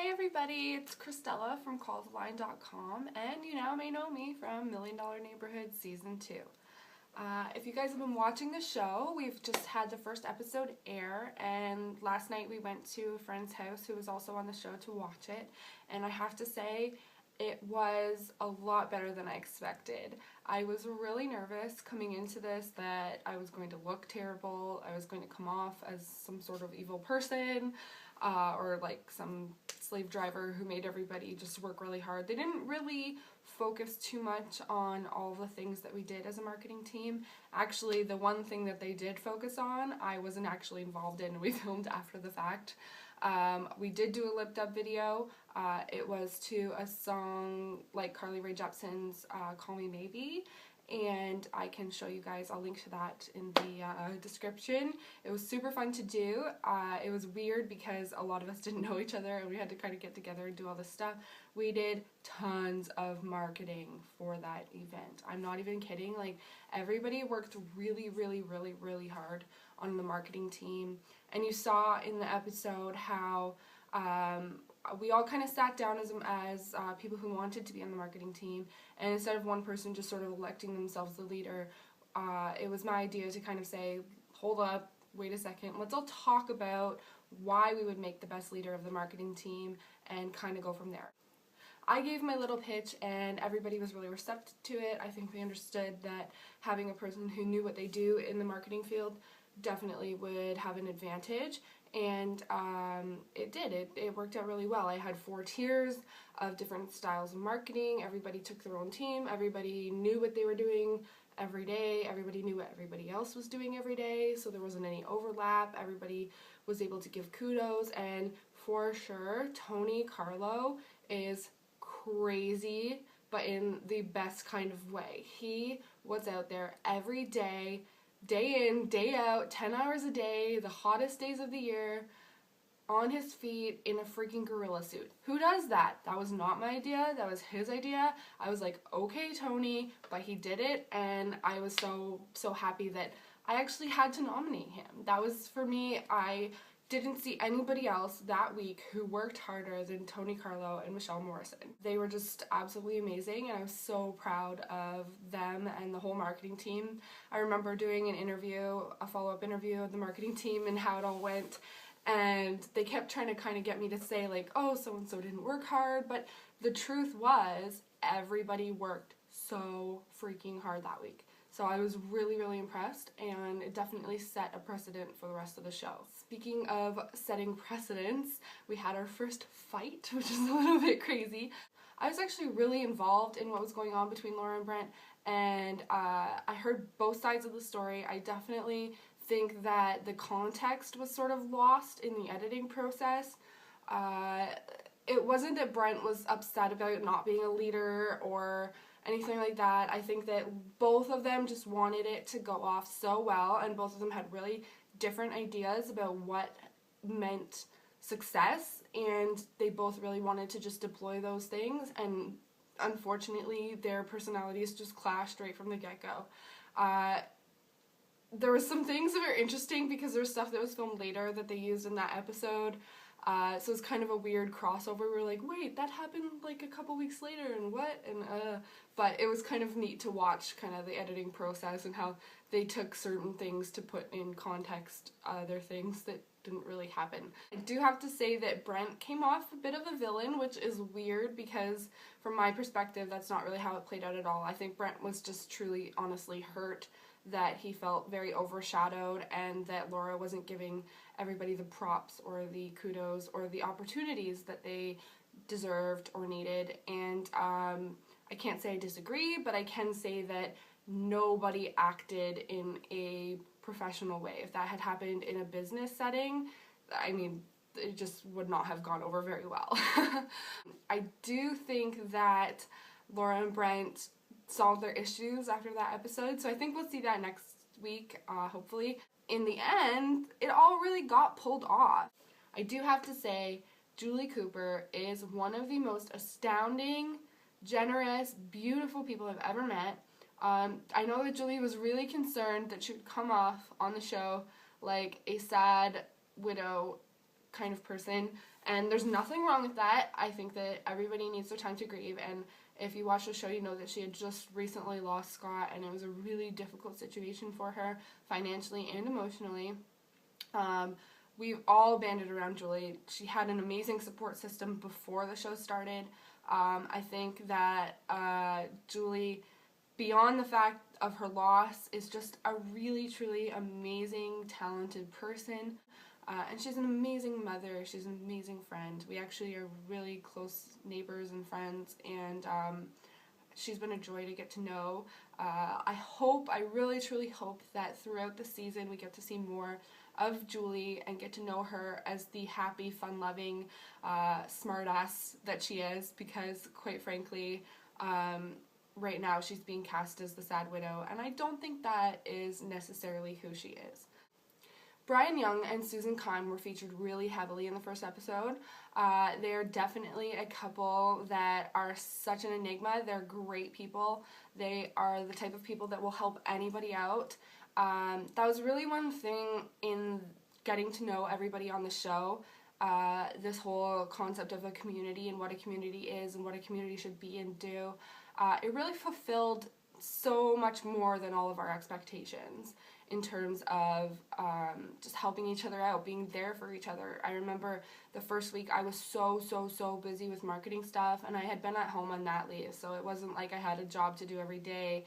Hey everybody, it's Christella from CrawlTheLine.com, and you now may know me from Million Dollar Neighborhood Season 2. If you guys have been watching the show, we've just had the first episode air, and last night we went to a friend's house who was also on the show to watch it, and I have to say, it was a lot better than I expected. I was really nervous coming into this that I was going to look terrible, I was going to come off as some sort of evil person, or like some slave driver who made everybody just work really hard. They didn't really focus too much on all the things that we did as a marketing team. Actually, the one thing that they did focus on, I wasn't actually involved in. We filmed after the fact. We did do a lip-dub video. It was to a song like Carly Rae Jepsen's Call Me Maybe, and I can show you guys, I'll link to that in the description. It was super fun to do. It was weird because a lot of us didn't know each other and we had to kind of get together and do all this stuff. We did tons of marketing for that event. I'm not even kidding. Like, everybody worked really, really, really, really hard on the marketing team. And you saw in the episode how we all kind of sat down as people who wanted to be on the marketing team, and instead of one person just sort of electing themselves the leader, it was my idea to kind of say, hold up, wait a second, let's all talk about why we would make the best leader of the marketing team and kind of go from there. I gave my little pitch and everybody was really receptive to it. I think they understood that having a person who knew what they do in the marketing field definitely would have an advantage, and it did. It worked out really well. I had 4 tiers of different styles of marketing. Everybody took their own team. Everybody knew what they were doing every day. Everybody knew what everybody else was doing every day, so there wasn't any overlap. Everybody was able to give kudos, and for sure, Tony Carlo is crazy, but in the best kind of way. He was out there every day, day in, day out, 10 hours a day, the hottest days of the year, on his feet in a freaking gorilla suit. Who does that? That was not my idea, that was his idea. I was like, okay, Tony, but he did it, and I was so happy that I actually had to nominate him. That was, for me, I didn't see anybody else that week who worked harder than Tony Carlo and Michelle Morrison. They were just absolutely amazing, and I was so proud of them and the whole marketing team. I remember doing an interview, a follow-up interview of the marketing team and how it all went, and they kept trying to kind of get me to say like, oh, so-and-so didn't work hard, but the truth was everybody worked so freaking hard that week. So I was really, really impressed, and it definitely set a precedent for the rest of the show. Speaking of setting precedents, we had our first fight, which is a little bit crazy. I was actually really involved in what was going on between Laura and Brent, and I heard both sides of the story. I definitely think that the context was sort of lost in the editing process. It wasn't that Brent was upset about not being a leader or anything like that. I think that both of them just wanted it to go off so well, and both of them had really different ideas about what meant success, and they both really wanted to just deploy those things, and unfortunately their personalities just clashed right from the get-go. There was some things that were interesting because there's stuff that was filmed later that they used in that episode. So it's kind of a weird crossover. We were like, wait, that happened like a couple weeks later, and what? And but it was kind of neat to watch kind of the editing process and how they took certain things to put in context other things that didn't really happen. I do have to say that Brent came off a bit of a villain, which is weird because from my perspective, that's not really how it played out at all. I think Brent was just truly, honestly hurt that he felt very overshadowed and that Laura wasn't giving everybody the props or the kudos or the opportunities that they deserved or needed. And I can't say I disagree, but I can say that nobody acted in a professional way. If that had happened in a business setting, I mean, it just would not have gone over very well. I do think that Laura and Brent solved their issues after that episode, so I think we'll see that next week, hopefully. In the end, it all really got pulled off. I do have to say, Julie Cooper is one of the most astounding, generous, beautiful people I've ever met. I know that Julie was really concerned that she would come off on the show like a sad widow kind of person, and there's nothing wrong with that. I think that everybody needs their time to grieve, and if you watch the show, you know that she had just recently lost Scott, and it was a really difficult situation for her, financially and emotionally. We've all banded around Julie. She had an amazing support system before the show started. I think that Julie, beyond the fact of her loss, is just a really, truly amazing, talented person. And she's an amazing mother. She's an amazing friend. We actually are really close neighbors and friends, and she's been a joy to get to know. I really, truly hope that throughout the season we get to see more of Julie and get to know her as the happy, fun-loving, smartass that she is, because quite frankly, right now she's being cast as the sad widow, and I don't think that is necessarily who she is. Brian Young and Susan Kime were featured really heavily in the first episode. They're definitely a couple that are such an enigma. They're great people. They are the type of people that will help anybody out. That was really one thing in getting to know everybody on the show. This whole concept of a community and what a community is and what a community should be and do. It really fulfilled so much more than all of our expectations in terms of just helping each other out, being there for each other. I remember the first week I was so busy with marketing stuff, and I had been at home on mat leave, so it wasn't like I had a job to do every day,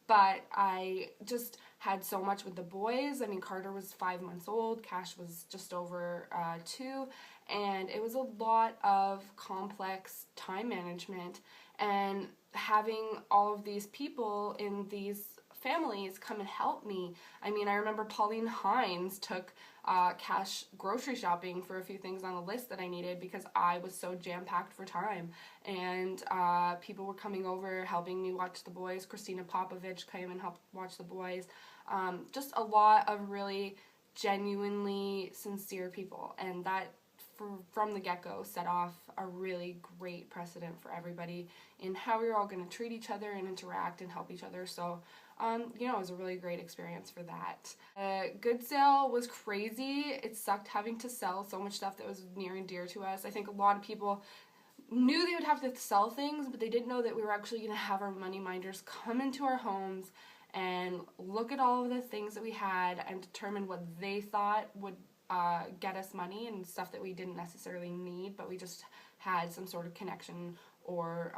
but I just had so much with the boys. I mean, Carter was 5 months old, Cash was just over 2, and it was a lot of complex time management, and having all of these people in these families come and help me. I mean, I remember Pauline Hines took Cash grocery shopping for a few things on the list that I needed because I was so jam-packed for time, and people were coming over helping me watch the boys. Christina Popovich came and helped watch the boys. Just a lot of really genuinely sincere people, and that from the get-go set off a really great precedent for everybody in how we're all going to treat each other and interact and help each other. So you know, it was a really great experience for that. Good Sale was crazy. It sucked having to sell so much stuff that was near and dear to us. I think a lot of people knew they would have to sell things, but they didn't know that we were actually going to have our money minders come into our homes and look at all of the things that we had and determine what they thought would get us money and stuff that we didn't necessarily need, but we just had some sort of connection or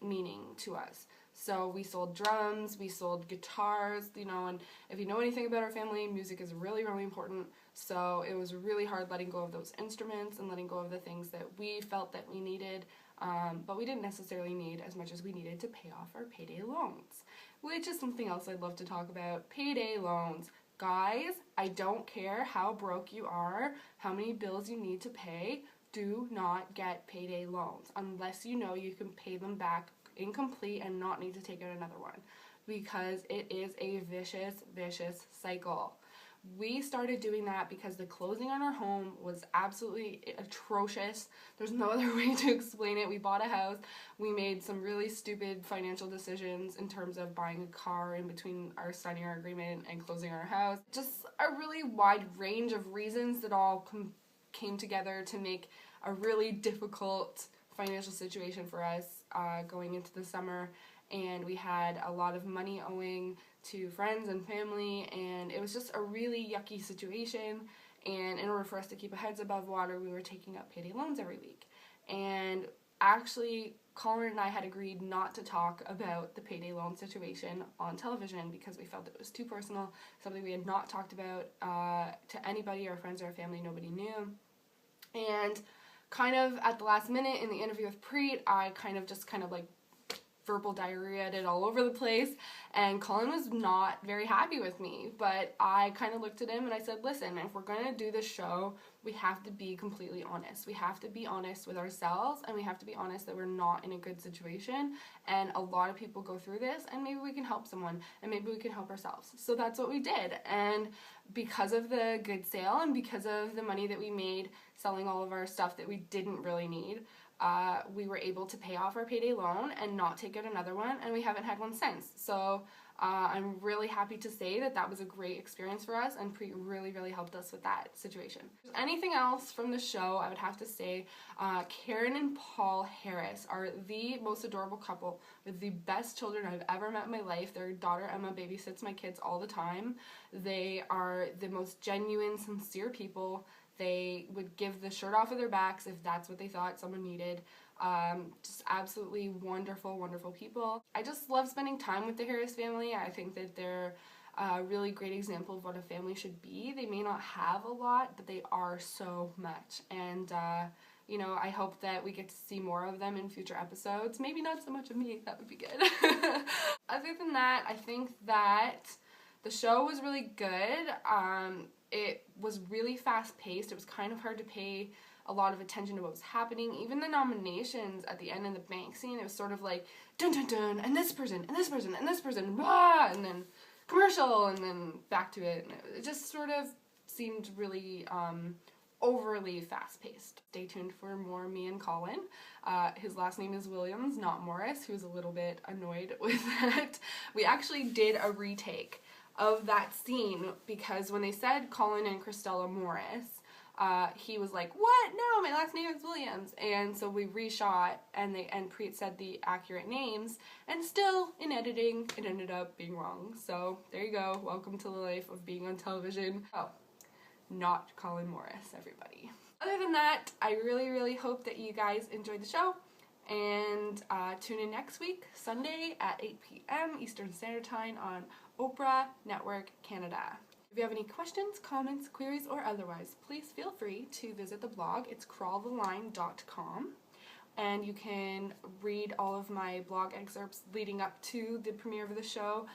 meaning to us. So we sold drums, we sold guitars, you know, and if you know anything about our family, music is really, really important. So it was really hard letting go of those instruments and letting go of the things that we felt that we needed, but we didn't necessarily need as much as we needed to pay off our payday loans, which is something else I'd love to talk about. Payday loans. Guys, I don't care how broke you are, how many bills you need to pay, do not get payday loans unless you know you can pay them back incomplete and not need to take out another one, because it is a vicious, vicious cycle. We started doing that because the closing on our home was absolutely atrocious. There's no other way to explain it. We bought a house. We made some really stupid financial decisions in terms of buying a car in between our signing our agreement and closing our house. Just a really wide range of reasons that all came together to make a really difficult financial situation for us going into the summer, and we had a lot of money owing to friends and family, and it was just a really yucky situation. And in order for us to keep our heads above water, we were taking up payday loans every week. And actually, Colin and I had agreed not to talk about the payday loan situation on television because we felt it was too personal, something we had not talked about to anybody, our friends or our family. Nobody knew. And kind of at the last minute in the interview with Preet, I kind of like verbal diarrheaed it all over the place, and Colin was not very happy with me, but I kind of looked at him and I said, listen, if we're going to do this show, we have to be completely honest. We have to be honest with ourselves, and we have to be honest that we're not in a good situation, and a lot of people go through this, and maybe we can help someone, and maybe we can help ourselves. So that's what we did, and because of the good sale and because of the money that we made selling all of our stuff that we didn't really need, we were able to pay off our payday loan and not take out another one, and we haven't had one since. So I'm really happy to say that that was a great experience for us, and Preet really helped us with that situation. If there's anything else from the show, I would have to say Karen and Paul Harris are the most adorable couple with the best children I've ever met in my life. Their daughter Emma babysits my kids all the time. They are the most genuine, sincere people. They would give the shirt off of their backs if that's what they thought someone needed. Just absolutely wonderful people. I just love spending time with the Harris family. I think that they're a really great example of what a family should be. They may not have a lot, but they are so much. And you know, I hope that we get to see more of them in future episodes. Maybe not so much of me, that would be good. Other than that, I think that the show was really good. It was really fast-paced. It was kind of hard to pay a lot of attention to what was happening. Even the nominations at the end in the bank scene, it was sort of like, dun dun dun, and this person, and this person, and this person, blah, and then commercial, and then back to it. And it just sort of seemed really overly fast-paced. Stay tuned for more me and Colin. His last name is Williams, not Morris, who's a little bit annoyed with that. We actually did a retake of that scene because when they said Colin and Christella Morris, he was like, what? No, my last name is Williams. And so we reshot, and Preet said the accurate names, and still in editing it ended up being wrong. So there you go. Welcome to the life of being on television. Oh, not Colin Morris, everybody. Other than that, I really hope that you guys enjoyed the show, and tune in next week, Sunday at 8 p.m. Eastern Standard Time on Oprah Network Canada. If you have any questions, comments, queries, or otherwise, please feel free to visit the blog. It's CrawlTheLine.com, and you can read all of my blog excerpts leading up to the premiere of the show.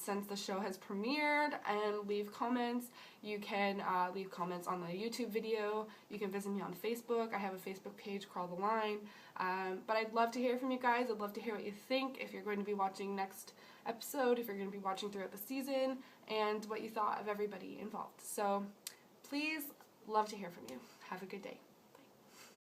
Since the show has premiered, and leave comments. You can leave comments on the YouTube video. You can visit me on Facebook. I have a Facebook page, CrawlTheLine. But I'd love to hear from you guys. I'd love to hear what you think, if you're going to be watching next episode, if you're going to be watching throughout the season, and what you thought of everybody involved. So please, love to hear from you. Have a good day.